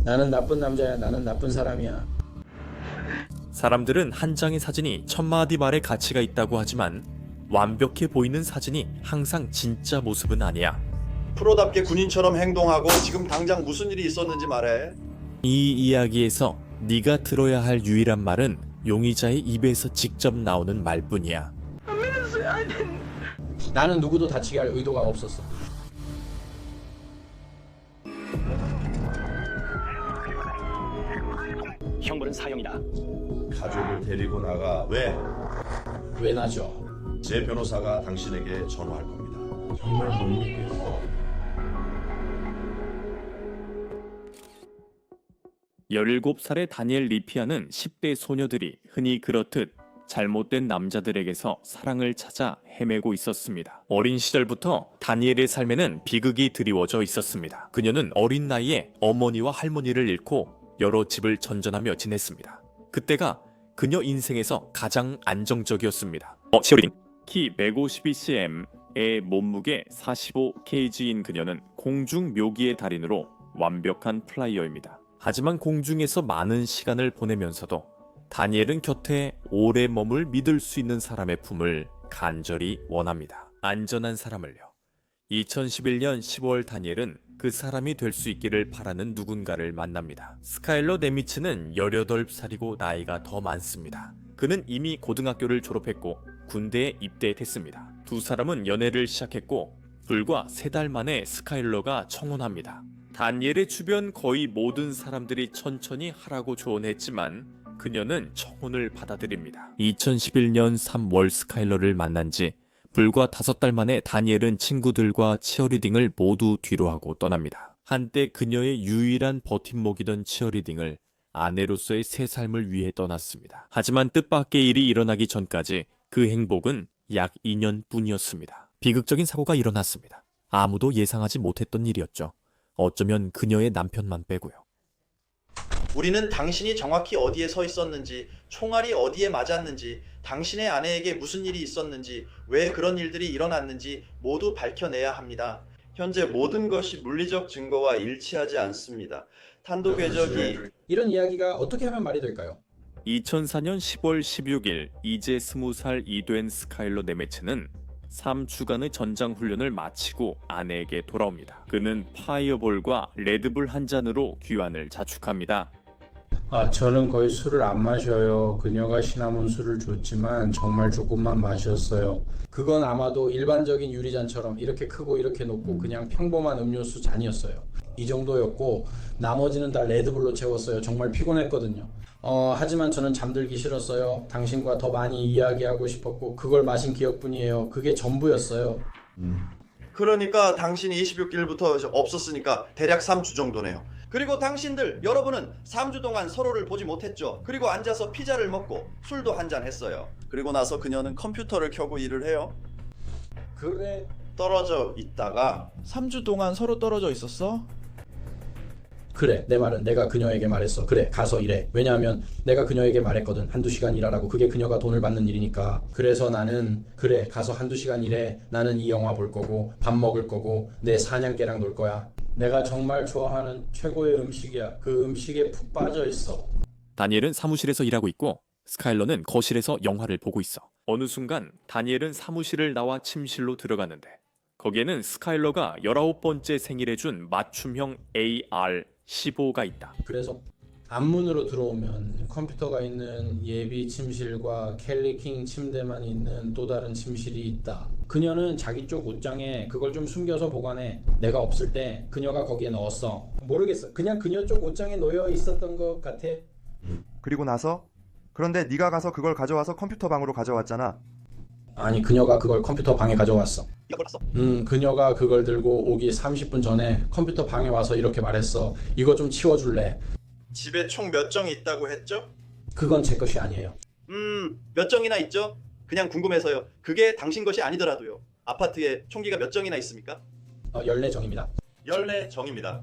나는 나쁜 남자야. 나는 나쁜 사람이야. 사람들은 한 장의 사진이 천마디 말의 가치가 있다고 하지만 완벽해 보이는 사진이 항상 진짜 모습은 아니야. 프로답게 군인처럼 행동하고 지금 당장 무슨 일이 있었는지 말해. 이 이야기에서 네가 들어야 할 유일한 말은 용의자의 입에서 직접 나오는 말뿐이야. 나는 누구도 다치게 할 의도가 없었어. 형벌은 사형이다. 가족을 데리고 나가. 왜? 왜 나죠? 제 변호사가 당신에게 전화할 겁니다. 정말 못 믿겠어. 17살의 다니엘 리피아는 10대 소녀들이 흔히 그렇듯 잘못된 남자들에게서 사랑을 찾아 헤매고 있었습니다. 어린 시절부터 다니엘의 삶에는 비극이 드리워져 있었습니다. 그녀는 어린 나이에 어머니와 할머니를 잃고 여러 집을 전전하며 지냈습니다. 그때가 그녀 인생에서 가장 안정적이었습니다. 치어리딩. 키 152cm의 몸무게 45kg인 그녀는 공중 묘기의 달인으로 완벽한 플라이어입니다. 하지만 공중에서 많은 시간을 보내면서도 다니엘은 곁에 오래 머물 믿을 수 있는 사람의 품을 간절히 원합니다. 안전한 사람을요. 2011년 10월 다니엘은 그 사람이 될 수 있기를 바라는 누군가를 만납니다. 스카일러 네미츠는 18살이고 나이가 더 많습니다. 그는 이미 고등학교를 졸업했고 군대에 입대했습니다. 두 사람은 연애를 시작했고 불과 3달 만에 스카일러가 청혼합니다. 다니엘의 주변 거의 모든 사람들이 천천히 하라고 조언했지만 그녀는 청혼을 받아들입니다. 2011년 3월 스카일러를 만난 지 불과 5달 만에 다니엘은 친구들과 치어리딩을 모두 뒤로하고 떠납니다. 한때 그녀의 유일한 버팀목이던 치어리딩을 아내로서의 새 삶을 위해 떠났습니다. 하지만 뜻밖의 일이 일어나기 전까지 그 행복은 약 2년뿐이었습니다. 비극적인 사고가 일어났습니다. 아무도 예상하지 못했던 일이었죠. 어쩌면 그녀의 남편만 빼고요. 우리는 당신이 정확히 어디에 서 있었는지, 총알이 어디에 맞았는지, 당신의 아내에게 무슨 일이 있었는지, 왜 그런 일들이 일어났는지 모두 밝혀내야 합니다. 현재 모든 것이 물리적 증거와 일치하지 않습니다. 탄도 궤적이 이런 이야기가 어떻게 하면 말이 될까요? 2004년 10월 16일 이제 20살 이된 스카일러 네메츠는 3주간의 전장 훈련을 마치고 아내에게 돌아옵니다. 그는 파이어볼과 레드불 한 잔으로 귀환을 자축합니다. 저는 거의 술을 안 마셔요. 그녀가 시나몬 술을 줬지만 정말 조금만 마셨어요. 그건 아마도 일반적인 유리잔처럼 이렇게 크고 이렇게 높고 그냥 평범한 음료수 잔이었어요. 이 정도였고 나머지는 다 레드불로 채웠어요. 정말 피곤했거든요. 하지만 저는 잠들기 싫었어요. 당신과 더 많이 이야기하고 싶었고 그걸 마신 기억뿐이에요. 그게 전부였어요. 그러니까 당신이 26일부터 없었으니까 대략 3주 정도네요. 그리고 당신들 여러분은 3주 동안 서로를 보지 못했죠. 그리고 앉아서 피자를 먹고 술도 한잔 했어요. 그리고 나서 그녀는 컴퓨터를 켜고 일을 해요. 그래. 떨어져 있다가 3주 동안 서로 떨어져 있었어? 그래, 내 말은 내가 그녀에게 말했어. 그래, 가서 일해. 왜냐하면 내가 그녀에게 말했거든. 1~2시간 일하라고. 그게 그녀가 돈을 받는 일이니까. 그래서 나는 그래, 가서 1~2시간 일해. 나는 이 영화 볼 거고 밥 먹을 거고 내 사냥개랑 놀 거야. 내가 정말 좋아하는 최고의 음식이야. 그 음식에 푹 빠져 있어. 다니엘은 사무실에서 일하고 있고 스카일러는 거실에서 영화를 보고 있어. 어느 순간 다니엘은 사무실을 나와 침실로 들어가는데 거기에는 스카일러가 19번째 생일에 준 맞춤형 AR-15가 있다. 그래서 앞문으로 들어오면 컴퓨터가 있는 예비 침실과 캘리킹 침대만 있는 또 다른 침실이 있다. 그녀는 자기 쪽 옷장에 그걸 좀 숨겨서 보관해. 내가 없을 때 그녀가 거기에 넣었어. 모르겠어. 그냥 그녀 쪽 옷장에 놓여 있었던 것 같아. 그리고 나서 그런데 네가 가서 그걸 가져와서 컴퓨터 방으로 가져왔잖아. 아니, 그녀가 그걸 컴퓨터 방에 가져왔어. 잃어버렸어. 그녀가 그걸 들고 오기 30분 전에 컴퓨터 방에 와서 이렇게 말했어. 이거 좀 치워줄래? 집에 총 몇 정 있다고 했죠? 그건 제 것이 아니에요. 몇 정이나 있죠? 그냥 궁금해서요. 그게 당신 것이 아니더라도요. 아파트에 총기가 몇 정이나 있습니까? 14정입니다. 14정입니다.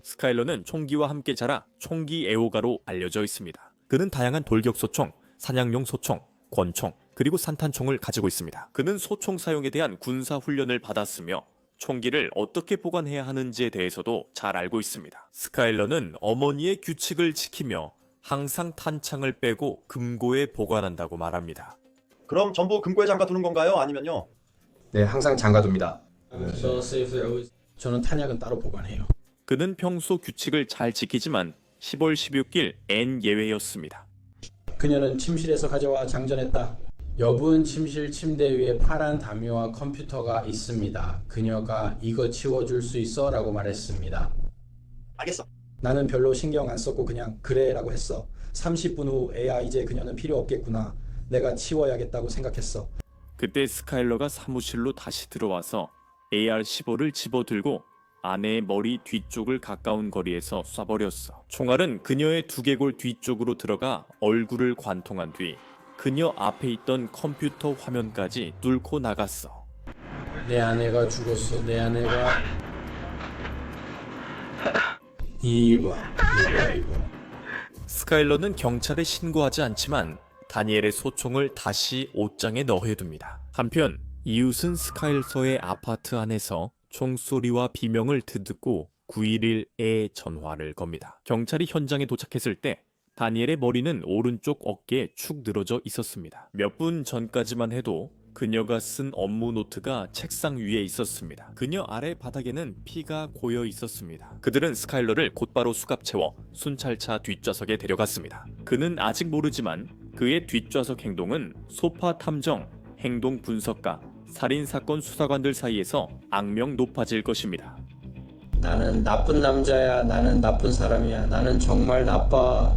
스카일러는 총기와 함께 자라 총기 애호가로 알려져 있습니다. 그는 다양한 돌격소총, 사냥용 소총, 권총, 그리고 산탄총을 가지고 있습니다. 그는 소총 사용에 대한 군사 훈련을 받았으며 총기를 어떻게 보관해야 하는지에 대해서도 잘 알고 있습니다. 스카일러는 어머니의 규칙을 지키며 항상 탄창을 빼고 금고에 보관한다고 말합니다. 그럼 전부 금고에 장가 두는 건가요? 아니면요? 네, 항상 장가둡니다. 저는 탄약은 따로 보관해요. 그는 평소 규칙을 잘 지키지만 10월 16일 N 예외였습니다. 그녀는 침실에서 가져와 장전했다. 여분 침실 침대 위에 파란 담요와 컴퓨터가 있습니다. 그녀가 이거 치워줄 수 있어? 라고 말했습니다. 알겠어. 나는 별로 신경 안 썼고 그냥 그래 라고 했어. 30분 후 애야 이제 그녀는 필요 없겠구나. 내가 치워야겠다고 생각했어. 그때 스카일러가 사무실로 다시 들어와서 AR-15를 집어들고 아내의 머리 뒤쪽을 가까운 거리에서 쏴버렸어. 총알은 그녀의 두개골 뒤쪽으로 들어가 얼굴을 관통한 뒤 그녀 앞에 있던 컴퓨터 화면까지 뚫고 나갔어. 내 아내가 죽었어. 내 아내가 이거. 스카일러는 경찰에 신고하지 않지만 다니엘의 소총을 다시 옷장에 넣어둡니다. 한편 이웃은 스카일러의 아파트 안에서 총소리와 비명을 듣고 911에 전화를 겁니다. 경찰이 현장에 도착했을 때 다니엘의 머리는 오른쪽 어깨에 축 늘어져 있었습니다. 몇 분 전까지만 해도 그녀가 쓴 업무 노트가 책상 위에 있었습니다. 그녀 아래 바닥에는 피가 고여 있었습니다. 그들은 스카일러를 곧바로 수갑 채워 순찰차 뒷좌석에 데려갔습니다. 그는 아직 모르지만 그의 뒷좌석 행동은 소파 탐정, 행동 분석가, 살인사건 수사관들 사이에서 악명 높아질 것입니다. 나는 나쁜 남자야. 나는 나쁜 사람이야. 나는 정말 나빠.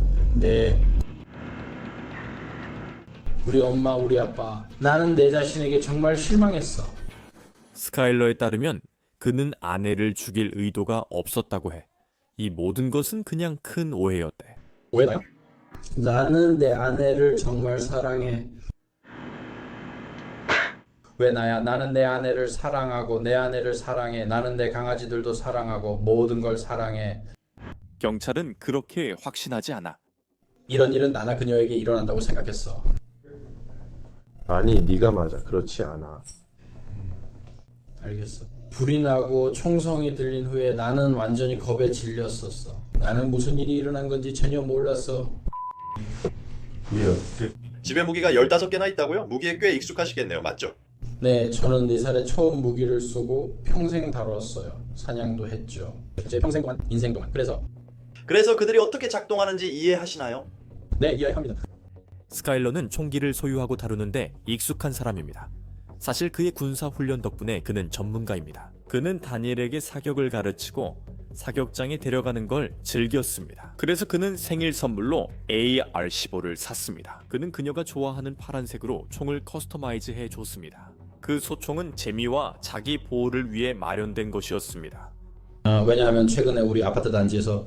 우리 엄마, 우리 아빠. 나는 내 자신에게 정말 실망했어. 스카일러에 따르면 그는 아내를 죽일 의도가 없었다고 해. 이 모든 것은 그냥 큰 오해였대. 오해나요? 나는 내 아내를 정말 사랑해. 왜 나야? 나는 내 아내를 사랑하고 내 아내를 사랑해. 나는 내 강아지들도 사랑하고 모든 걸 사랑해. 경찰은 그렇게 확신하지 않아. 이런 일은 나나 그녀에게 일어난다고 생각했어. 아니, 네가 맞아. 그렇지 않아. 알겠어. 불이 나고 총성이 들린 후에 나는 완전히 겁에 질렸었어. 나는 무슨 일이 일어난 건지 전혀 몰랐어. 집에 무기가 15개나 있다고요? 무기에 꽤 익숙하시겠네요. 맞죠? 네, 저는 4살에 처음 무기를 쏘고 평생 다뤘어요. 사냥도 했죠. 제 평생 동안, 인생 동안. 그래서 그들이 어떻게 작동하는지 이해하시나요? 네, 이해합니다. 스카일러는 총기를 소유하고 다루는데 익숙한 사람입니다. 사실 그의 군사 훈련 덕분에 그는 전문가입니다. 그는 다니엘에게 사격을 가르치고 사격장에 데려가는 걸 즐겼습니다. 그래서 그는 생일 선물로 AR-15를 샀습니다. 그는 그녀가 좋아하는 파란색으로 총을 커스터마이즈 해 줬습니다. 그 소총은 재미와 자기 보호를 위해 마련된 것이었습니다. 왜냐하면 최근에 우리 아파트 단지에서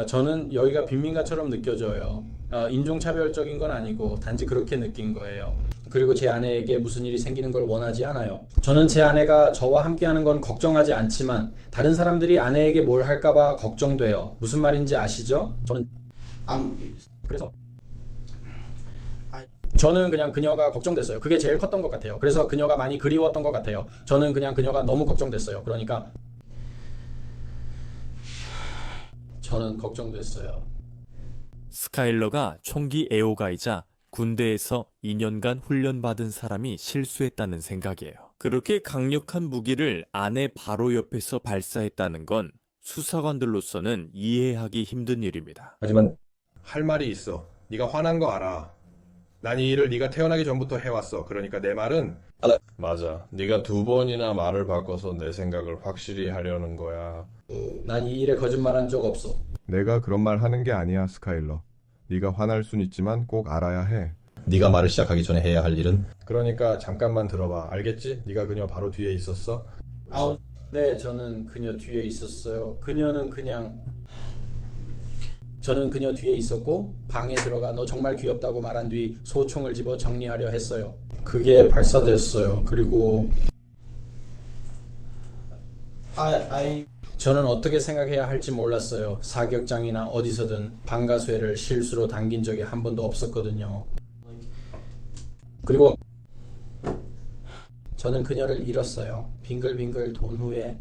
저는 여기가 빈민가처럼 느껴져요. 인종차별적인 건 아니고 단지 그렇게 느낀 거예요. 그리고 제 아내에게 무슨 일이 생기는 걸 원하지 않아요. 저는 제 아내가 저와 함께하는 건 걱정하지 않지만 다른 사람들이 아내에게 뭘 할까봐 걱정돼요. 무슨 말인지 아시죠? 저는 그냥 그녀가 걱정됐어요. 그게 제일 컸던 것 같아요. 그래서 그녀가 많이 그리웠던 것 같아요. 저는 그냥 그녀가 너무 걱정됐어요. 그러니까 저는 걱정됐어요. 스카일러가 총기 애호가이자 군대에서 2년간 훈련받은 사람이 실수했다는 생각이에요. 그렇게 강력한 무기를 아내 바로 옆에서 발사했다는 건 수사관들로서는 이해하기 힘든 일입니다. 하지만 할 말이 있어. 네가 화난 거 알아. 난 이 일을 네가 태어나기 전부터 해왔어. 그러니까 내 말은 맞아. 네가 2번이나 말을 바꿔서 내 생각을 확실히 하려는 거야. 난 이 일에 거짓말한 적 없어. 내가 그런 말 하는 게 아니야, 스카일러. 네가 화날 순 있지만 꼭 알아야 해. 네가 말을 시작하기 전에 해야 할 일은 그러니까 잠깐만 들어봐. 알겠지? 네가 그녀 바로 뒤에 있었어. 네, 저는 그녀 뒤에 있었어요. 저는 그녀 뒤에 있었고 방에 들어가 너 정말 귀엽다고 말한 뒤 소총을 집어 정리하려 했어요. 그게 발사됐어요. 그리고 저는 어떻게 생각해야 할지 몰랐어요. 사격장이나 어디서든 방가쇠를 실수로 당긴 적이 한 번도 없었거든요. 그리고 저는 그녀를 잃었어요. 빙글빙글 돈 후에.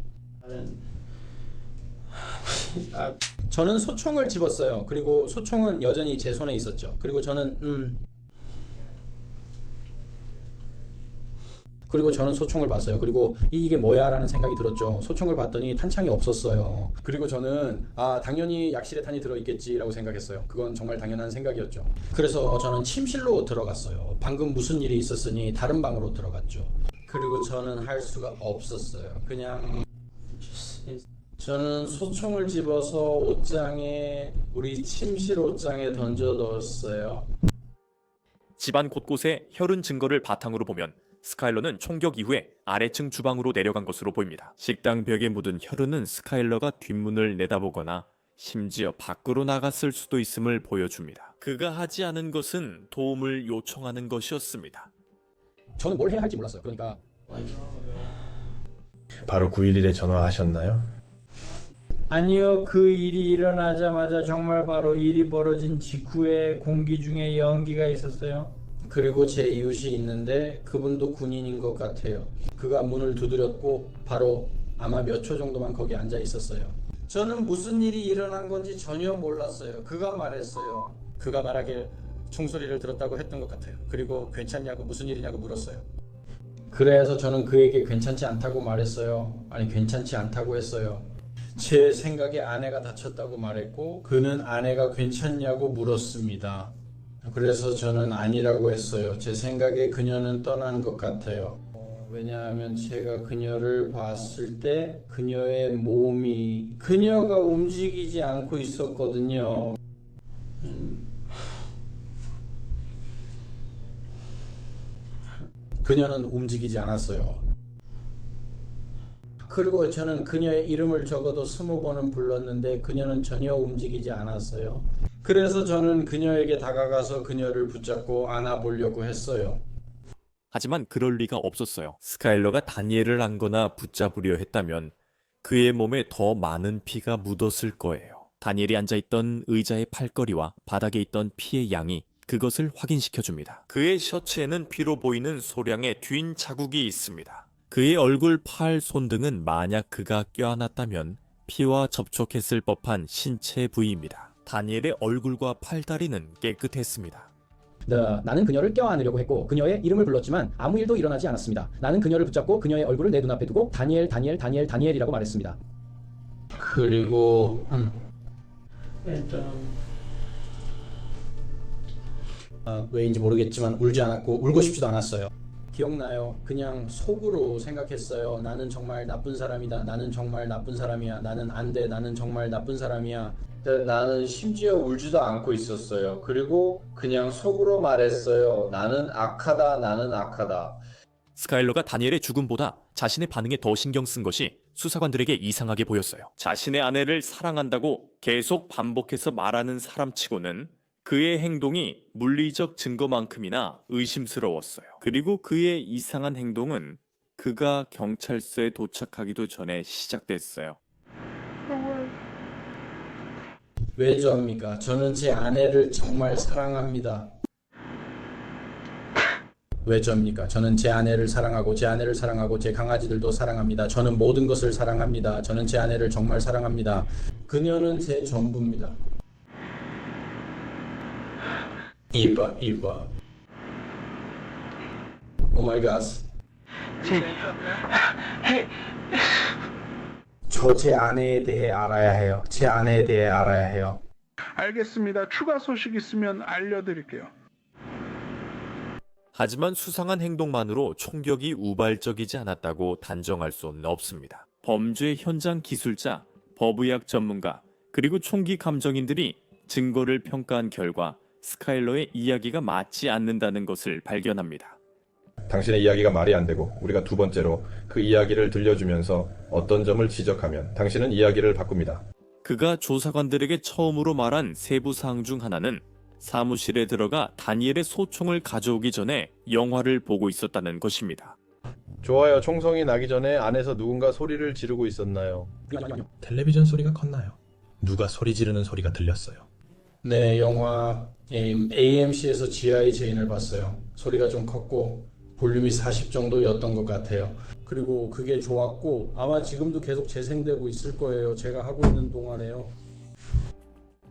저는 소총을 집었어요. 그리고 소총은 여전히 제 손에 있었죠. 그리고 저는 소총을 봤어요. 그리고 이게 뭐야 라는 생각이 들었죠. 소총을 봤더니 탄창이 없었어요. 그리고 저는 당연히 약실에 탄이 들어있겠지 라고 생각했어요. 그건 정말 당연한 생각이었죠. 그래서 저는 침실로 들어갔어요. 방금 무슨 일이 있었으니 다른 방으로 들어갔죠. 그리고 저는 할 수가 없었어요. 그냥 저는 소총을 집어서 옷장에, 우리 침실 옷장에 던져 넣었어요. 집안 곳곳에 혈흔 증거를 바탕으로 보면 스카일러는 총격 이후에 아래층 주방으로 내려간 것으로 보입니다. 식당 벽에 묻은 혈흔은 스카일러가 뒷문을 내다보거나 심지어 밖으로 나갔을 수도 있음을 보여줍니다. 그가 하지 않은 것은 도움을 요청하는 것이었습니다. 저는 뭘 해야 할지 몰랐어요. 그러니까 바로 911에 전화하셨나요? 아니요, 그 일이 일어나자마자 정말 바로 일이 벌어진 직후에 공기 중에 연기가 있었어요. 그리고 제 이웃이 있는데 그분도 군인인 것 같아요. 그가 문을 두드렸고 바로 아마 몇 초 정도만 거기 앉아 있었어요. 저는 무슨 일이 일어난 건지 전혀 몰랐어요. 그가 말했어요. 그가 말하길 총소리를 들었다고 했던 것 같아요. 그리고 괜찮냐고, 무슨 일이냐고 물었어요. 그래서 저는 그에게 괜찮지 않다고 말했어요. 아니, 괜찮지 않다고 했어요. 제 생각에 아내가 다쳤다고 말했고 그는 아내가 괜찮냐고 물었습니다. 그래서 저는 아니라고 했어요. 제 생각에 그녀는 떠난 것 같아요. 왜냐하면 제가 그녀를 봤을 때 그녀가 움직이지 않고 있었거든요. 그녀는 움직이지 않았어요. 그리고 저는 그녀의 이름을 적어도 20번은 불렀는데 그녀는 전혀 움직이지 않았어요. 그래서 저는 그녀에게 다가가서 그녀를 붙잡고 안아보려고 했어요. 하지만 그럴 리가 없었어요. 스카일러가 다니엘을 안거나 붙잡으려 했다면 그의 몸에 더 많은 피가 묻었을 거예요. 다니엘이 앉아있던 의자의 팔걸이와 바닥에 있던 피의 양이 그것을 확인시켜줍니다. 그의 셔츠에는 피로 보이는 소량의 뒷 자국이 있습니다. 그의 얼굴, 팔, 손 등은 만약 그가 껴안았다면 피와 접촉했을 법한 신체 부위입니다. 다니엘의 얼굴과 팔다리는 깨끗했습니다. 나는 그녀를 껴안으려고 했고 그녀의 이름을 불렀지만 아무 일도 일어나지 않았습니다. 나는 그녀를 붙잡고 그녀의 얼굴을 내 눈앞에 두고 다니엘이라고 말했습니다. 그리고 왜인지 모르겠지만 울지 않았고 울고 싶지도 않았어요. 기억나요? 그냥 속으로 생각했어요. 나는 정말 나쁜 사람이다. 나는 정말 나쁜 사람이야. 나는 안 돼. 나는 정말 나쁜 사람이야. 나는 심지어 울지도 않고 있었어요. 그리고 그냥 속으로 말했어요. 나는 악하다. 나는 악하다. 스카일러가 다니엘의 죽음보다 자신의 반응에 더 신경 쓴 것이 수사관들에게 이상하게 보였어요. 자신의 아내를 사랑한다고 계속 반복해서 말하는 사람치고는 그의 행동이 물리적 증거만큼이나 의심스러웠어요. 그리고 그의 이상한 행동은 그가 경찰서에 도착하기도 전에 시작됐어요. 왜죠?입니까? 저는 제 아내를 정말 사랑합니다. 왜죠?입니까? 저는 제 아내를 사랑하고 제 강아지들도 사랑합니다. 저는 모든 것을 사랑합니다. 저는 제 아내를 정말 사랑합니다. 그녀는 제 전부입니다. 이봐. 오 마이 갓. 저 제 아내에 대해 알아야 해요. 제 아내에 대해 알아야 해요. 알겠습니다. 추가 소식 있으면 알려드릴게요. 하지만 수상한 행동만으로 총격이 우발적이지 않았다고 단정할 수는 없습니다. 범죄 현장 기술자, 법의학 전문가, 그리고 총기 감정인들이 증거를 평가한 결과 스카일러의 이야기가 맞지 않는다는 것을 발견합니다. 당신의 이야기가 말이 안 되고 우리가 두 번째로 그 이야기를 들려주면서 어떤 점을 지적하면 당신은 이야기를 바꿉니다. 그가 조사관들에게 처음으로 말한 세부 사항 중 하나는 사무실에 들어가 다니엘의 소총을 가져오기 전에 영화를 보고 있었다는 것입니다. 좋아요. 총성이 나기 전에 안에서 누군가 소리를 지르고 있었나요? 텔레비전 소리가 컸나요? 누가 소리 지르는 소리가 들렸어요. 네, 영화 AMC에서 G.I. 제인을 봤어요. 소리가 좀 컸고 볼륨이 40 정도였던 것 같아요. 그리고 그게 좋았고 아마 지금도 계속 재생되고 있을 거예요. 제가 하고 있는 동안에요.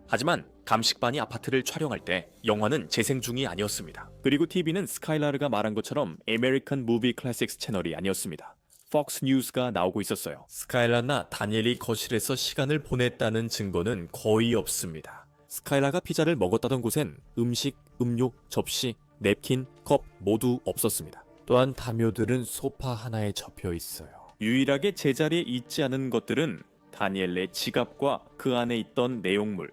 하지만 감식반이 아파트를 촬영할 때 영화는 재생 중이 아니었습니다. 그리고 TV는 스카이라르가 말한 것처럼 아메리칸 무비 클래식스 채널이 아니었습니다. 폭스 뉴스가 나오고 있었어요. 스카일라나 다니엘이 거실에서 시간을 보냈다는 증거는 거의 없습니다. 스카일라가 피자를 먹었다던 곳엔 음식, 음료, 접시, 냅킨, 컵 모두 없었습니다. 또한 담요들은 소파 하나에 접혀 있어요. 유일하게 제자리에 있지 않은 것들은 다니엘의 지갑과 그 안에 있던 내용물,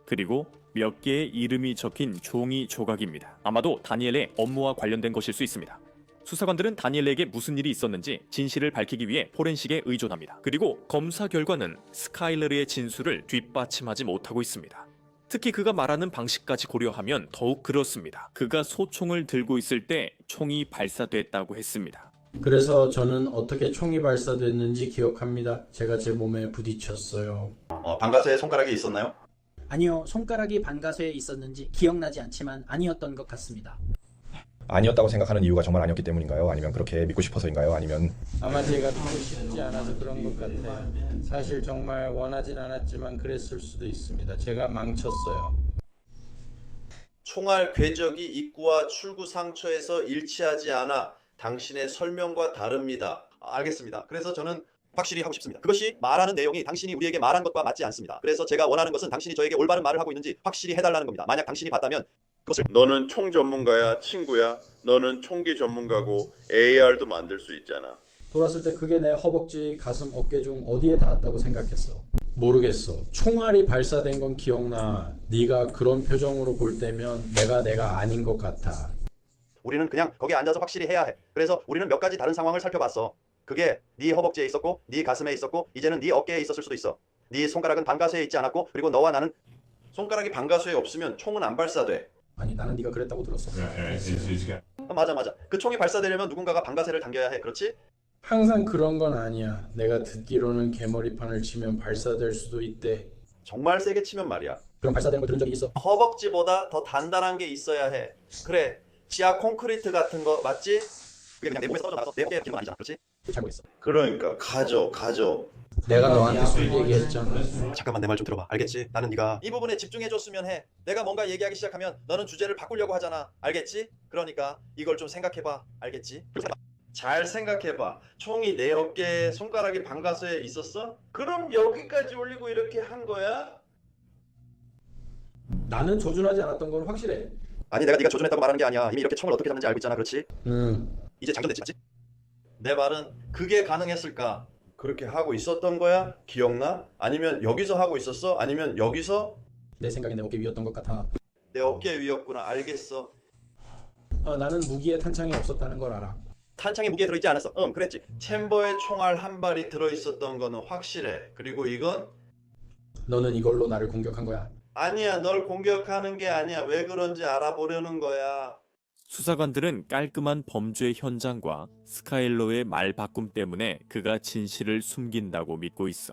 그리고 몇 개의 이름이 적힌 종이 조각입니다. 아마도 다니엘의 업무와 관련된 것일 수 있습니다. 수사관들은 다니엘에게 무슨 일이 있었는지 진실을 밝히기 위해 포렌식에 의존합니다. 그리고 검사 결과는 스카일러의 진술을 뒷받침하지 못하고 있습니다. 특히 그가 말하는 방식까지 고려하면 더욱 그렇습니다. 그가 소총을 들고 있을 때 총이 발사됐다고 했습니다. 그래서 저는 어떻게 총이 발사됐는지 기억합니다. 제가 제 몸에 부딪혔어요. 방가쇠에 손가락이 있었나요? 아니요, 손가락이 반가쇠에 있었는지 기억나지 않지만 아니었던 것 같습니다. 아니었다고 생각하는 이유가 정말 아니었기 때문인가요? 아니면 그렇게 믿고 싶어서인가요? 아니면 아마 제가 믿고 싶지 않아서 그런 것 같아요. 사실 정말 원하진 않았지만 그랬을 수도 있습니다. 제가 망쳤어요. 총알 궤적이 입구와 출구 상처에서 일치하지 않아 당신의 설명과 다릅니다. 알겠습니다. 그래서 저는 확실히 하고 싶습니다. 그것이 말하는 내용이 당신이 우리에게 말한 것과 맞지 않습니다. 그래서 제가 원하는 것은 당신이 저에게 올바른 말을 하고 있는지 확실히 해달라는 겁니다. 만약 당신이 봤다면 그것을 너는 총 전문가야, 친구야. 너는 총기 전문가고 AR도 만들 수 있잖아. 돌았을 때 그게 내 허벅지, 가슴, 어깨 중 어디에 닿았다고 생각했어? 모르겠어. 총알이 발사된 건 기억나. 네가 그런 표정으로 볼 때면 내가 아닌 것 같아. 우리는 그냥 거기 앉아서 확실히 해야 해. 그래서 우리는 몇 가지 다른 상황을 살펴봤어. 그게 네 허벅지에 있었고 네 가슴에 있었고 이제는 네 어깨에 있었을 수도 있어. 네 손가락은 반가쇠에 있지 않았고 그리고 너와 나는 손가락이 반가쇠에 없으면 총은 안 발사돼. 아니 나는 네가 그랬다고 들었어. 맞아. 그 총이 발사되려면 누군가가 반가쇠를 당겨야 해. 그렇지? 항상 그런 건 아니야. 내가 듣기로는 개머리판을 치면 발사될 수도 있대. 정말 세게 치면 말이야. 그럼 발사되는 걸 들은 적이 있어? 허벅지보다 더 단단한 게 있어야 해. 그래. 지하 콘크리트 같은 거 맞지? 그게 그냥 내부에서 떨어져 나가서 내 어깨에 붙는 건 아니잖아. 그렇지? 잘 모르겠어. 그러니까 가져. 내가 너한테 술 얘기했잖아. 잠깐만 내 말 좀 들어봐. 알겠지? 나는 네가 이 부분에 집중해줬으면 해. 내가 뭔가 얘기하기 시작하면 너는 주제를 바꾸려고 하잖아. 알겠지? 그러니까 이걸 좀 생각해봐. 알겠지? 잘 생각해봐. 총이 내 어깨에 손가락이 반가쇠에 있었어? 그럼 여기까지 올리고 이렇게 한 거야? 나는 조준하지 않았던 건 확실해. 아니 내가 네가 조준했다고 말하는 게 아니야. 이미 이렇게 총을 어떻게 잡는지 알고 있잖아. 그렇지? 이제 장전됐지 맞지? 내 말은 그게 가능했을까? 그렇게 하고 있었던 거야? 기억나? 아니면 여기서 하고 있었어? 아니면 여기서? 내 생각엔 내 어깨 위였던 것 같아. 내 어깨 위였구나. 알겠어. 나는 무기에 탄창이 없었다는 걸 알아. 탄창이 무게에 들어있지 않았어. 그랬지. 챔버에 총알 한 발이 들어있었던 거는 확실해. 그리고 이건? 너는 이걸로 나를 공격한 거야. 아니야. 널 공격하는 게 아니야. 왜 그런지 알아보려는 거야. 수사관들은 깔끔한 범죄 현장과 스카일러의 말 바꿈 때문에 그가 진실을 숨긴다고 믿고 있어.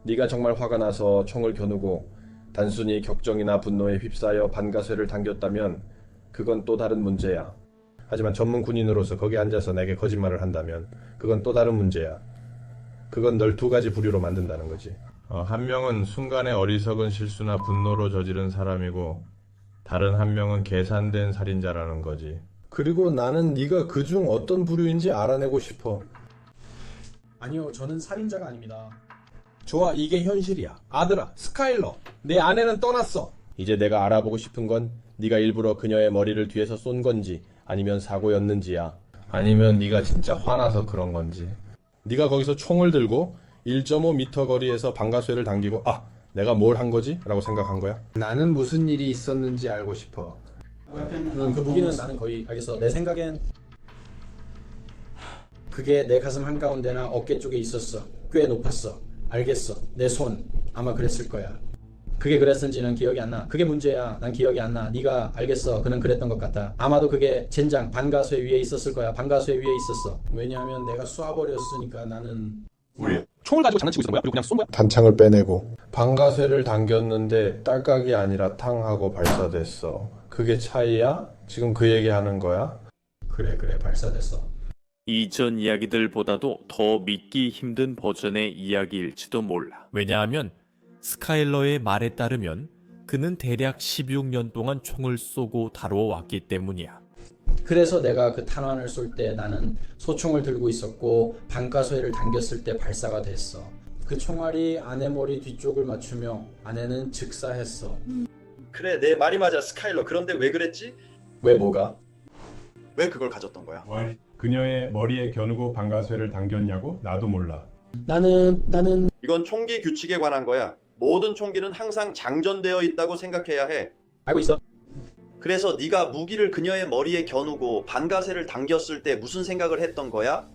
네가 정말 화가 나서 총을 겨누고 단순히 격정이나 분노에 휩싸여 반가쇠를 당겼다면 그건 또 다른 문제야. 하지만 전문 군인으로서 거기 앉아서 내게 거짓말을 한다면 그건 또 다른 문제야. 그건 널 두 가지 부류로 만든다는 거지. 한 명은 순간의 어리석은 실수나 분노로 저지른 사람이고 다른 한 명은 계산된 살인자라는 거지. 그리고 나는 네가 그중 어떤 부류인지 알아내고 싶어. 아니요, 저는 살인자가 아닙니다. 좋아, 이게 현실이야. 아들아, 스카일러, 내 아내는 떠났어. 이제 내가 알아보고 싶은 건 네가 일부러 그녀의 머리를 뒤에서 쏜 건지 아니면 사고였는지야. 아니면 네가 진짜 화나서 그런 건지. 네가 거기서 총을 들고 1.5m 거리에서 방가쇠를 당기고 내가 뭘 한 거지? 라고 생각한 거야? 나는 무슨 일이 있었는지 알고 싶어. 그 무기는 나는 거의 알겠어. 내 생각엔 그게 내 가슴 한가운데나 어깨 쪽에 있었어. 꽤 높았어. 알겠어. 내 손 아마 그랬을 거야. 그게 그랬는지는 기억이 안 나. 그게 문제야. 난 기억이 안 나. 네가 알겠어. 그는 그랬던 것 같다. 아마도 그게 젠장 반가쇠 위에 있었을 거야. 반가쇠 위에 있었어. 왜냐하면 내가 쏴버렸으니까 나는. 총을 가지고 장난치고 있었던 거야? 그리고 그냥 쏜 거야? 단창을 빼내고 방가쇠를 당겼는데 딸깍이 아니라 탕하고 발사됐어. 그게 차이야? 지금 그 얘기하는 거야? 그래 발사됐어. 이전 이야기들보다도 더 믿기 힘든 버전의 이야기일지도 몰라. 왜냐하면 스카일러의 말에 따르면 그는 대략 16년 동안 총을 쏘고 다뤄왔기 때문이야. 그래서 내가 그 탄환을 쏠 때 나는 소총을 들고 있었고 반가소에를 당겼을 때 발사가 됐어. 그 총알이 아내 머리 뒤쪽을 맞추며 아내는 즉사했어. 그래, 내 말이 맞아, 스카일러. 그런데 왜 그랬지? 왜 뭐가? 왜 그걸 가졌던 거야? 그녀의 머리에 겨누고 방가쇠를 당겼냐고? 나도 몰라. 나는 이건 총기 규칙에 관한 거야. 모든 총기는 항상 장전되어 있다고 생각해야 해. 알고 있어. 그래서 네가 무기를 그녀의 머리에 겨누고 반가쇠를 당겼을 때 무슨 생각을 했던 거야?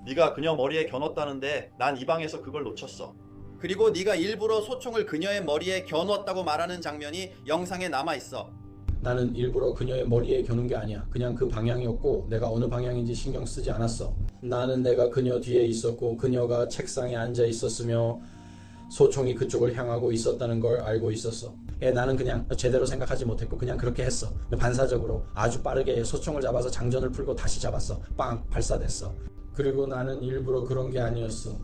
네가 그녀 머리에 겨눴다는데 난 이 방에서 그걸 놓쳤어. 그리고 네가 일부러 소총을 그녀의 머리에 겨누었다고 말하는 장면이 영상에 남아있어. 나는 일부러 그녀의 머리에 겨눈 게 아니야. 그냥 그 방향이었고 내가 어느 방향인지 신경 쓰지 않았어. 나는 내가 그녀 뒤에 있었고 그녀가 책상에 앉아 있었으며 소총이 그쪽을 향하고 있었다는 걸 알고 있었어. 나는 그냥 제대로 생각하지 못했고 그냥 그렇게 했어. 반사적으로 아주 빠르게 소총을 잡아서 장전을 풀고 다시 잡았어. 빵! 발사됐어. 그리고 나는 일부러 그런 게 아니었어.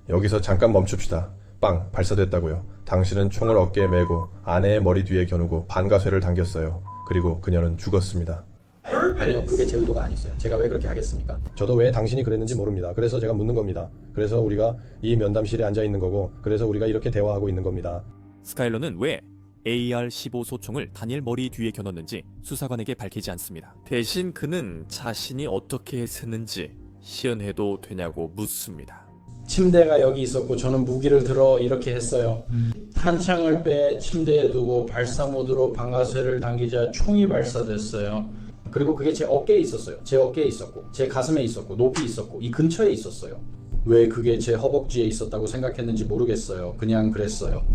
여기서 잠깐 멈춥시다. 빵! 발사됐다고요. 당신은 총을 어깨에 메고 아내의 머리 뒤에 겨누고 반가쇠를 당겼어요. 그리고 그녀는 죽었습니다. 아니요, 그게 제 의도가 아니었어요. 제가 왜 그렇게 하겠습니까? 저도 왜 당신이 그랬는지 모릅니다. 그래서 제가 묻는 겁니다. 그래서 우리가 이 면담실에 앉아 있는 거고 그래서 우리가 이렇게 대화하고 있는 겁니다. 스카일러는 왜 AR-15 소총을 다니엘 머리 뒤에 겨눴는지 수사관에게 밝히지 않습니다. 대신 그는 자신이 어떻게 했는지 시연해도 되냐고 묻습니다. 침대가 여기 있었고 저는 무기를 들어 이렇게 했어요. 탄창을 빼 침대에 두고 발사 모드로 방아쇠를 당기자 총이 발사됐어요. 그리고 그게 제 어깨에 있었어요. 제 어깨에 있었고 제 가슴에 있었고 높이 있었고 이 근처에 있었어요. 왜 그게 제 허벅지에 있었다고 생각했는지 모르겠어요. 그냥 그랬어요.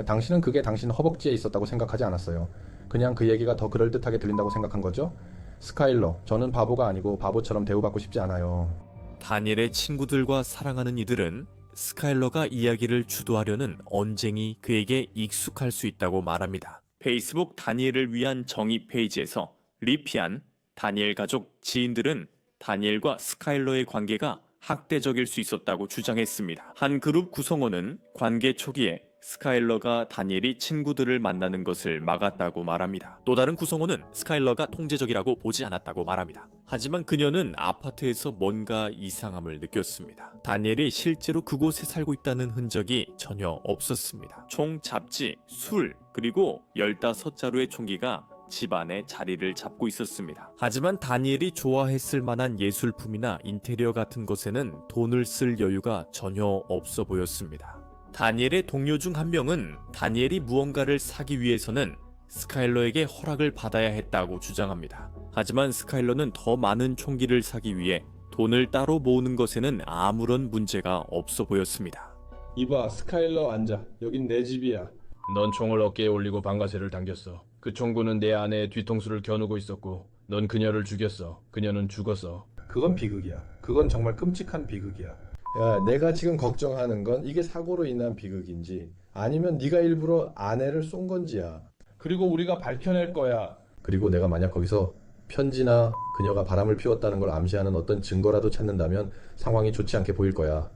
당신은 그게 당신 허벅지에 있었다고 생각하지 않았어요. 그냥 그 얘기가 더 그럴듯하게 들린다고 생각한 거죠? 스카일러, 저는 바보가 아니고 바보처럼 대우받고 싶지 않아요. 다니엘의 친구들과 사랑하는 이들은 스카일러가 이야기를 주도하려는 언쟁이 그에게 익숙할 수 있다고 말합니다. 페이스북 다니엘을 위한 정의 페이지에서 리피안, 다니엘 가족 지인들은 다니엘과 스카일러의 관계가 학대적일 수 있었다고 주장했습니다. 한 그룹 구성원은 관계 초기에 스카일러가 다니엘이 친구들을 만나는 것을 막았다고 말합니다. 또 다른 구성원은 스카일러가 통제적이라고 보지 않았다고 말합니다. 하지만 그녀는 아파트에서 뭔가 이상함을 느꼈습니다. 다니엘이 실제로 그곳에 살고 있다는 흔적이 전혀 없었습니다. 총 잡지, 술, 그리고 15자루의 총기가 집안에 자리를 잡고 있었습니다. 하지만 다니엘이 좋아했을 만한 예술품이나 인테리어 같은 것에는 돈을 쓸 여유가 전혀 없어 보였습니다. 다니엘의 동료 중 한 명은 다니엘이 무언가를 사기 위해서는 스카일러에게 허락을 받아야 했다고 주장합니다. 하지만 스카일러는 더 많은 총기를 사기 위해 돈을 따로 모으는 것에는 아무런 문제가 없어 보였습니다. 이봐, 스카일러 앉아. 여긴 내 집이야. 넌 총을 어깨에 올리고 방가쇠를 당겼어. 그 총구는 내 아내의 뒤통수를 겨누고 있었고 넌 그녀를 죽였어. 그녀는 죽었어. 그건 비극이야. 그건 정말 끔찍한 비극이야. 야, 내가 지금 걱정하는 건 이게 사고로 인한 비극인지 아니면 네가 일부러 아내를 쏜 건지야. 그리고 우리가 밝혀낼 거야. 그리고 내가 만약 거기서 편지나 그녀가 바람을 피웠다는 걸 암시하는 어떤 증거라도 찾는다면 상황이 좋지 않게 보일 거야.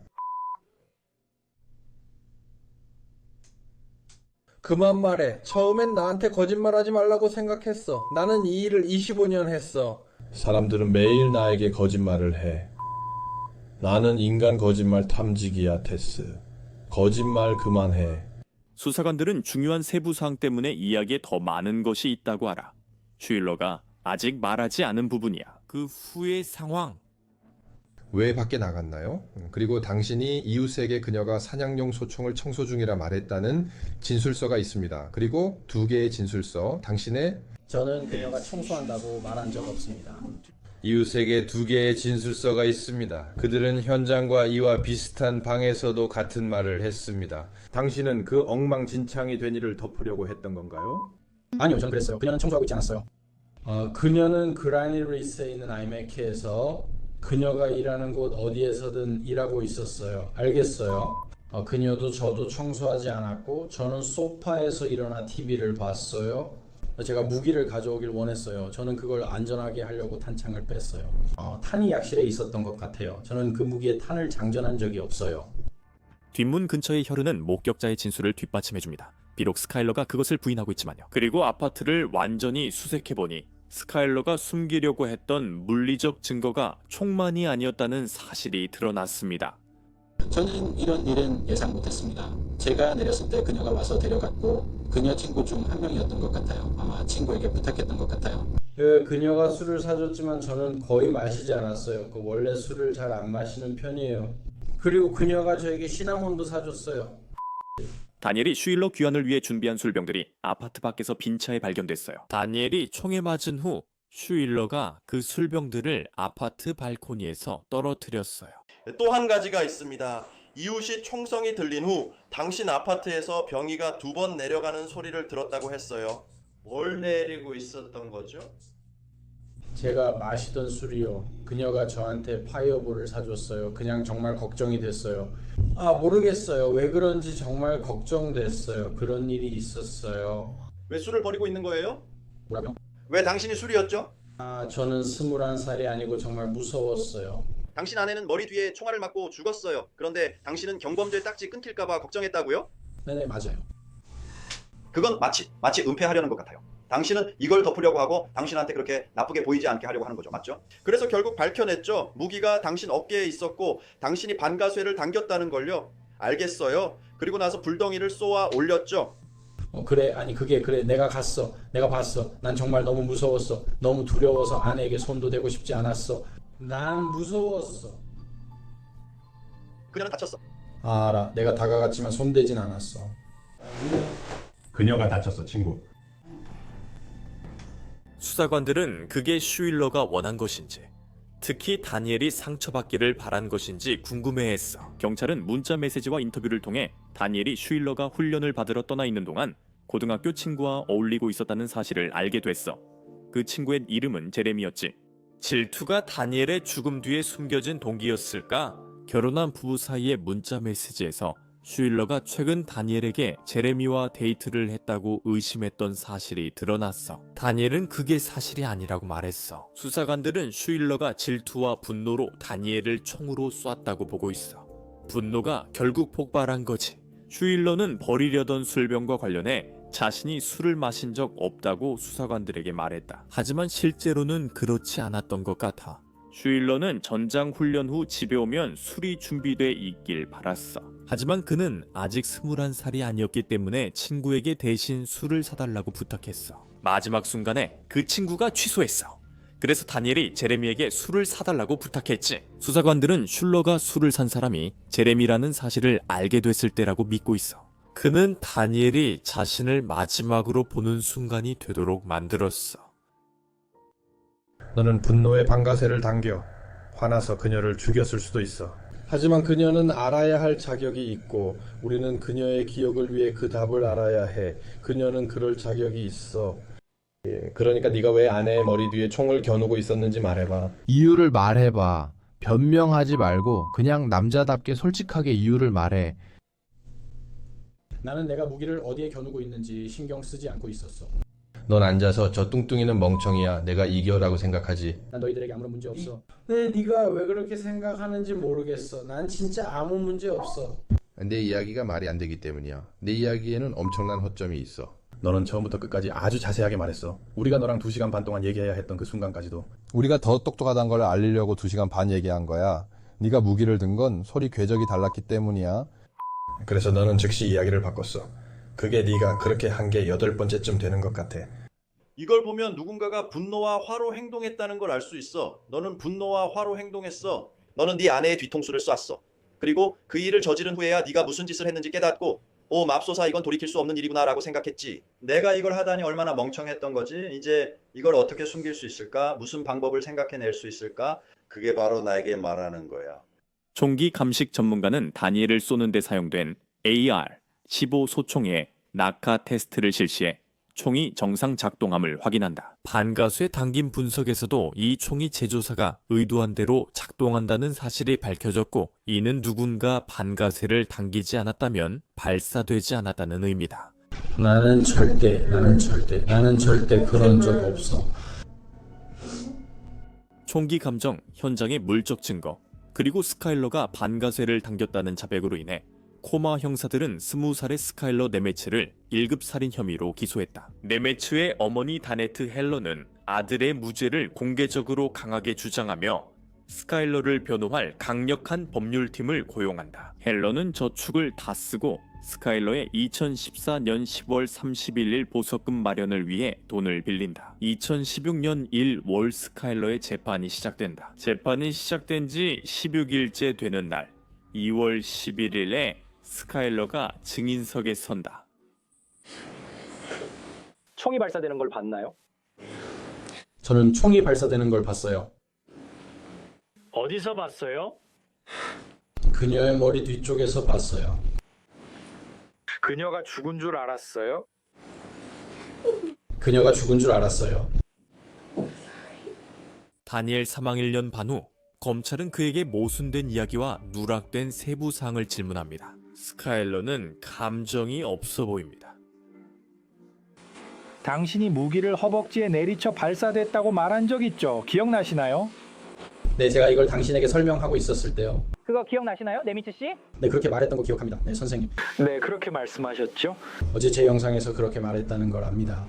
그만 말해. 처음엔 나한테 거짓말하지 말라고 생각했어. 나는 이 일을 25년 했어. 사람들은 매일 나에게 거짓말을 해. 나는 인간 거짓말 탐지기야, 테스. 거짓말 그만해. 수사관들은 중요한 세부 사항 때문에 이야기에 더 많은 것이 있다고 알아. 슈일러가 아직 말하지 않은 부분이야. 그 후의 상황. 왜 밖에 나갔나요? 그리고 당신이 이웃에게 그녀가 사냥용 소총을 청소 중이라 말했다는 진술서가 있습니다. 그리고 2개의 진술서, 당신의 저는 그녀가 청소한다고 말한 적 없습니다. 이웃에게 2개의 진술서가 있습니다. 그들은 현장과 이와 비슷한 방에서도 같은 말을 했습니다. 당신은 그 엉망진창이 된 일을 덮으려고 했던 건가요? 아니요, 저는 그랬어요. 그녀는 청소하고 있지 않았어요. 그녀는 그라니 리스에 있는 아이맥에서 그녀가 일하는 곳 어디에서든 일하고 있었어요. 알겠어요. 그녀도 저도 청소하지 않았고 저는 소파에서 일어나 TV를 봤어요. 제가 무기를 가져오길 원했어요. 저는 그걸 안전하게 하려고 탄창을 뺐어요. 탄이 약실에 있었던 것 같아요. 저는 그 무기에 탄을 장전한 적이 없어요. 뒷문 근처의 혈흔은 목격자의 진술을 뒷받침해줍니다. 비록 스카일러가 그것을 부인하고 있지만요. 그리고 아파트를 완전히 수색해보니 스카일러가 숨기려고 했던 물리적 증거가 총만이 아니었다는 사실이 드러났습니다. 저는 이런 일은 예상 못했습니다. 제가 내렸을 때 그녀가 와서 데려갔고 그녀 친구 중 한 명이었던 것 같아요. 아마 친구에게 부탁했던 것 같아요. 그녀가 술을 사줬지만 저는 거의 마시지 않았어요. 원래 술을 잘 안 마시는 편이에요. 그리고 그녀가 저에게 시나몬도 사줬어요. 다니엘이 슈일러 귀환을 위해 준비한 술병들이 아파트 밖에서 빈 차에 발견됐어요. 다니엘이 총에 맞은 후 슈일러가 그 술병들을 아파트 발코니에서 떨어뜨렸어요. 또 한 가지가 있습니다. 이웃이 총성이 들린 후 당신 아파트에서 병이가 2번 내려가는 소리를 들었다고 했어요. 뭘 내리고 있었던 거죠? 제가 마시던 술이요. 그녀가 저한테 파이어볼을 사줬어요. 그냥 정말 걱정이 됐어요. 모르겠어요. 왜 그런지 정말 걱정됐어요. 그런 일이 있었어요. 왜 술을 버리고 있는 거예요? 뭐라고요? 왜 당신이 술이었죠? 저는 21살이 아니고 정말 무서웠어요. 당신 아내는 머리 뒤에 총알을 맞고 죽었어요. 그런데 당신은 경범죄 딱지 끊길까봐 걱정했다고요? 네네, 맞아요. 그건 마치 은폐하려는 것 같아요. 당신은 이걸 덮으려고 하고 당신한테 그렇게 나쁘게 보이지 않게 하려고 하는 거죠. 맞죠? 그래서 결국 밝혀냈죠. 무기가 당신 어깨에 있었고 당신이 반가쇠를 당겼다는 걸요. 알겠어요. 그리고 나서 불덩이를 쏘아 올렸죠. 그래, 내가 갔어. 내가 봤어. 난 정말 너무 무서웠어. 너무 두려워서 아내에게 손도 대고 싶지 않았어. 난 무서웠어. 그녀는 다쳤어. 알아. 내가 다가갔지만 손대진 않았어. 그녀가 다쳤어, 친구. 수사관들은 그게 슈일러가 원한 것인지, 특히 다니엘이 상처받기를 바란 것인지 궁금해했어. 경찰은 문자 메시지와 인터뷰를 통해 다니엘이 슈일러가 훈련을 받으러 떠나 있는 동안 고등학교 친구와 어울리고 있었다는 사실을 알게 됐어. 그 친구의 이름은 제레미였지. 질투가 다니엘의 죽음 뒤에 숨겨진 동기였을까? 결혼한 부부 사이의 문자 메시지에서 슈일러가 최근 다니엘에게 제레미와 데이트를 했다고 의심했던 사실이 드러났어. 다니엘은 그게 사실이 아니라고 말했어. 수사관들은 슈일러가 질투와 분노로 다니엘을 총으로 쐈다고 보고 있어. 분노가 결국 폭발한 거지. 슈일러는 버리려던 술병과 관련해 자신이 술을 마신 적 없다고 수사관들에게 말했다. 하지만 실제로는 그렇지 않았던 것 같아. 슈일러는 전장 훈련 후 집에 오면 술이 준비돼 있길 바랐어. 하지만 그는 아직 21살이 아니었기 때문에 친구에게 대신 술을 사달라고 부탁했어. 마지막 순간에 그 친구가 취소했어. 그래서 다니엘이 제레미에게 술을 사달라고 부탁했지. 수사관들은 슐러가 술을 산 사람이 제레미라는 사실을 알게 됐을 때라고 믿고 있어. 그는 다니엘이 자신을 마지막으로 보는 순간이 되도록 만들었어. 너는 분노의 반가쇠를 당겨 화나서 그녀를 죽였을 수도 있어. 하지만 그녀는 알아야 할 자격이 있고 우리는 그녀의 기억을 위해 그 답을 알아야 해. 그녀는 그럴 자격이 있어. 그러니까 네가 왜 아내의 머리 뒤에 총을 겨누고 있었는지 말해봐. 이유를 말해봐. 변명하지 말고 그냥 남자답게 솔직하게 이유를 말해. 나는 내가 무기를 어디에 겨누고 있는지 신경 쓰지 않고 있었어. 넌 앉아서 저 뚱뚱이는 멍청이야. 내가 이겨라고 생각하지. 난 너희들에게 아무런 문제 없어. 네가 왜 그렇게 생각하는지 모르겠어. 난 진짜 아무 문제 없어. 내 이야기가 말이 안 되기 때문이야. 내 이야기에는 엄청난 허점이 있어. 너는 처음부터 끝까지 아주 자세하게 말했어. 우리가 너랑 2시간 반 동안 얘기해야 했던 그 순간까지도. 우리가 더 똑똑하다는 걸 알리려고 2시간 반 얘기한 거야. 네가 무기를 든 건 소리 궤적이 달랐기 때문이야. 그래서 너는 즉시 이야기를 바꿨어. 그게 네가 그렇게 한 게 8번째쯤 되는 것 같아. 이걸 보면 누군가가 분노와 화로 행동했다는 걸 알 수 있어. 너는 분노와 화로 행동했어. 너는 네 아내의 뒤통수를 쐈어. 그리고 그 일을 저지른 후에야 네가 무슨 짓을 했는지 깨닫고 오 맙소사 이건 돌이킬 수 없는 일이구나 라고 생각했지. 내가 이걸 하다니 얼마나 멍청했던 거지. 이제 이걸 어떻게 숨길 수 있을까? 무슨 방법을 생각해낼 수 있을까? 그게 바로 나에게 말하는 거야. 총기 감식 전문가는 다니엘을 쏘는 데 사용된 AR-15 소총의 낙하 테스트를 실시해 총이 정상 작동함을 확인한다. 반가쇠 당김 분석에서도 이 총이 제조사가 의도한 대로 작동한다는 사실이 밝혀졌고 이는 누군가 반가쇠를 당기지 않았다면 발사되지 않았다는 의미다. 나는 절대 그런 적 없어. 총기 감정, 현장의 물적 증거, 그리고 스카일러가 반가쇠를 당겼다는 자백으로 인해 코마 형사들은 20살의 스카일러 네메츠를 1급 살인 혐의로 기소했다. 네메츠의 어머니 다네트 헬러는 아들의 무죄를 공개적으로 강하게 주장하며 스카일러를 변호할 강력한 법률팀을 고용한다. 헬러는 저축을 다 쓰고 스카일러의 2014년 10월 31일 보석금 마련을 위해 돈을 빌린다. 2016년 1월 스카일러의 재판이 시작된다. 재판이 시작된 지 16일째 되는 날 2월 11일에 스카일러가 증인석에 선다. 총이 발사되는 걸 봤나요? 저는 총이 발사되는 걸 봤어요. 어디서 봤어요? 그녀의 머리 뒤쪽에서 봤어요. 그녀가 죽은 줄 알았어요? 그녀가 죽은 줄 알았어요. 다니엘 사망 1년 반 후 검찰은 그에게 모순된 이야기와 누락된 세부 사항을 질문합니다. 스카일러는 감정이 없어 보입니다. 당신이 무기를 허벅지에 내리쳐 발사됐다고 말한 적 있죠? 기억나시나요? 네, 제가 이걸 당신에게 설명하고 있었을 때요. 그거 기억나시나요? 네미츠 씨? 네, 그렇게 말했던 거 기억합니다. 네, 선생님. 네, 그렇게 말씀하셨죠. 어제 제 영상에서 그렇게 말했다는 걸 압니다.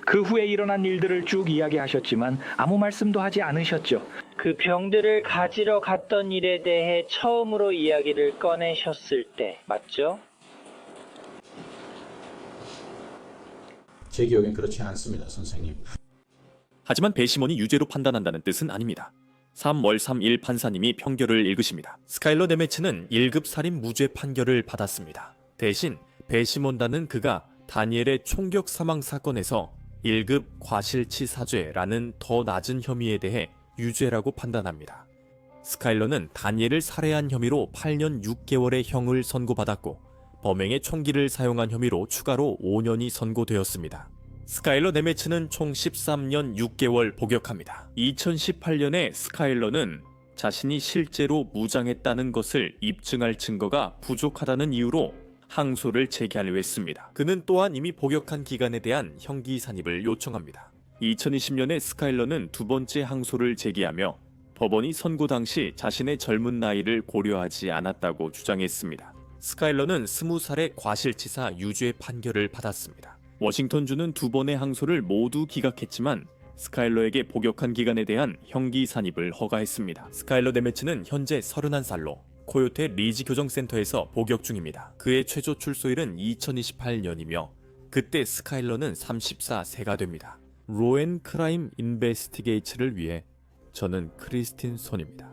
그 후에 일어난 일들을 쭉 이야기하셨지만 아무 말씀도 하지 않으셨죠. 그 병들을 가지러 갔던 일에 대해 처음으로 이야기를 꺼내셨을 때 맞죠? 제 기억엔 그렇지 않습니다, 선생님. 하지만 배심원이 유죄로 판단한다는 뜻은 아닙니다. 3월 3일 판사님이 판결을 읽으십니다. 스카일러 네메츠는 1급 살인 무죄 판결을 받았습니다. 대신 배심원단은 그가 다니엘의 총격 사망 사건에서 1급 과실치사죄라는 더 낮은 혐의에 대해 유죄라고 판단합니다. 스카일러는 다니엘을 살해한 혐의로 8년 6개월의 형을 선고받았고 범행에 총기를 사용한 혐의로 추가로 5년이 선고되었습니다. 스카일러 네메츠는 총 13년 6개월 복역합니다. 2018년에 스카일러는 자신이 실제로 무장했다는 것을 입증할 증거가 부족하다는 이유로 항소를 제기하려 했습니다. 그는 또한 이미 복역한 기간에 대한 형기 산입을 요청합니다. 2020년에 스카일러는 두 번째 항소를 제기하며 법원이 선고 당시 자신의 젊은 나이를 고려하지 않았다고 주장했습니다. 스카일러는 20살의 과실치사 유죄 판결을 받았습니다. 워싱턴주는 두 번의 항소를 모두 기각했지만 스카일러에게 복역한 기간에 대한 형기 산입을 허가했습니다. 스카일러 네메츠는 현재 31살로 코요테 리지 교정센터에서 복역 중입니다. 그의 최초 출소일은 2028년이며 그때 스카일러는 34세가 됩니다. 로앤 크라임 인베스티게이츠를 위해 저는 크리스틴 손입니다.